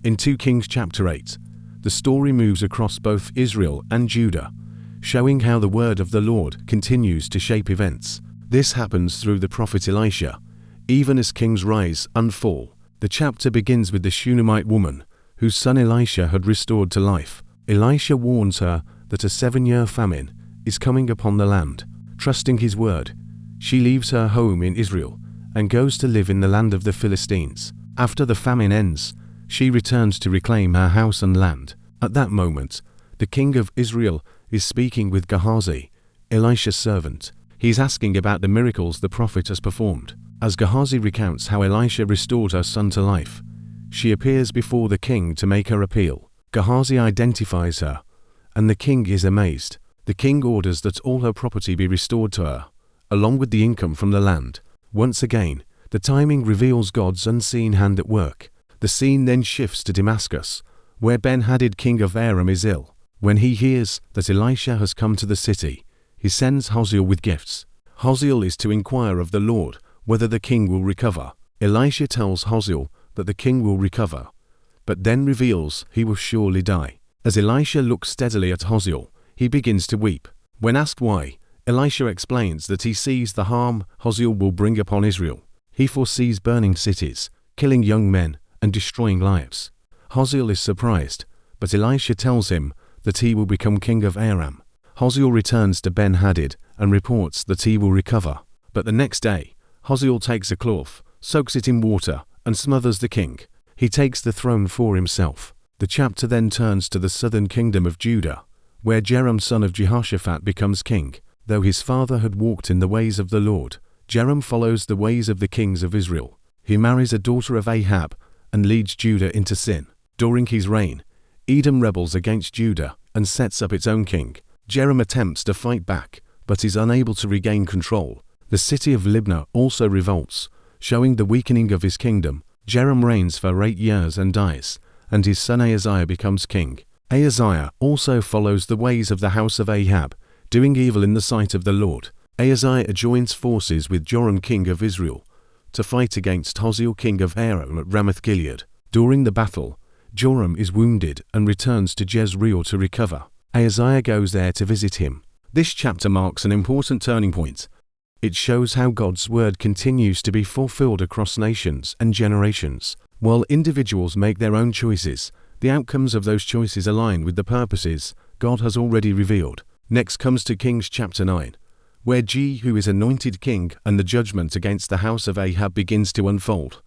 In 2 Kings chapter 8, the story moves across both Israel and Judah, showing how the word of the Lord continues to shape events. This happens through the prophet Elisha, even as kings rise and fall. The chapter begins with the Shunammite woman, whose son Elisha had restored to life. Elisha warns her that a 7-year famine is coming upon the land. Trusting his word, she leaves her home in Israel and goes to live in the land of the Philistines. After the famine ends, she returns to reclaim her house and land. At that moment, the king of Israel is speaking with Gehazi, Elisha's servant. He's asking about the miracles the prophet has performed. As Gehazi recounts how Elisha restored her son to life, she appears before the king to make her appeal. Gehazi identifies her, and the king is amazed. The king orders that all her property be restored to her, along with the income from the land. Once again, the timing reveals God's unseen hand at work. The scene then shifts to Damascus, where Ben-Hadad, king of Aram, is ill. When he hears that Elisha has come to the city, he sends Hazael with gifts. Hazael is to inquire of the Lord whether the king will recover. Elisha tells Hazael that the king will recover, but then reveals he will surely die. As Elisha looks steadily at Hazael, he begins to weep. When asked why, Elisha explains that he sees the harm Hazael will bring upon Israel. He foresees burning cities, killing young men, and destroying lives. Hazael is surprised, but Elisha tells him that he will become king of Aram. Hazael returns to Ben-Hadad and reports that he will recover. But the next day, Hazael takes a cloth, soaks it in water, and smothers the king. He takes the throne for himself. The chapter then turns to the southern kingdom of Judah, where Joram, son of Jehoshaphat, becomes king. Though his father had walked in the ways of the Lord, Joram follows the ways of the kings of Israel. He marries a daughter of Ahab and leads Judah into sin. During his reign, Edom rebels against Judah and sets up its own king. Joram attempts to fight back, but is unable to regain control. The city of Libnah also revolts, showing the weakening of his kingdom. Joram reigns for 8 years and dies, and his son Ahaziah becomes king. Ahaziah also follows the ways of the house of Ahab, doing evil in the sight of the Lord. Ahaziah joins forces with Joram, king of Israel, to fight against Hazael, king of Aram, at Ramoth-Gilead. During the battle, Joram is wounded and returns to Jezreel to recover. Ahaziah goes there to visit him. This chapter marks an important turning point. It shows how God's word continues to be fulfilled across nations and generations. While individuals make their own choices, the outcomes of those choices align with the purposes God has already revealed. Next comes 2 Kings chapter 9, where Jehu is anointed king and the judgment against the house of Ahab begins to unfold.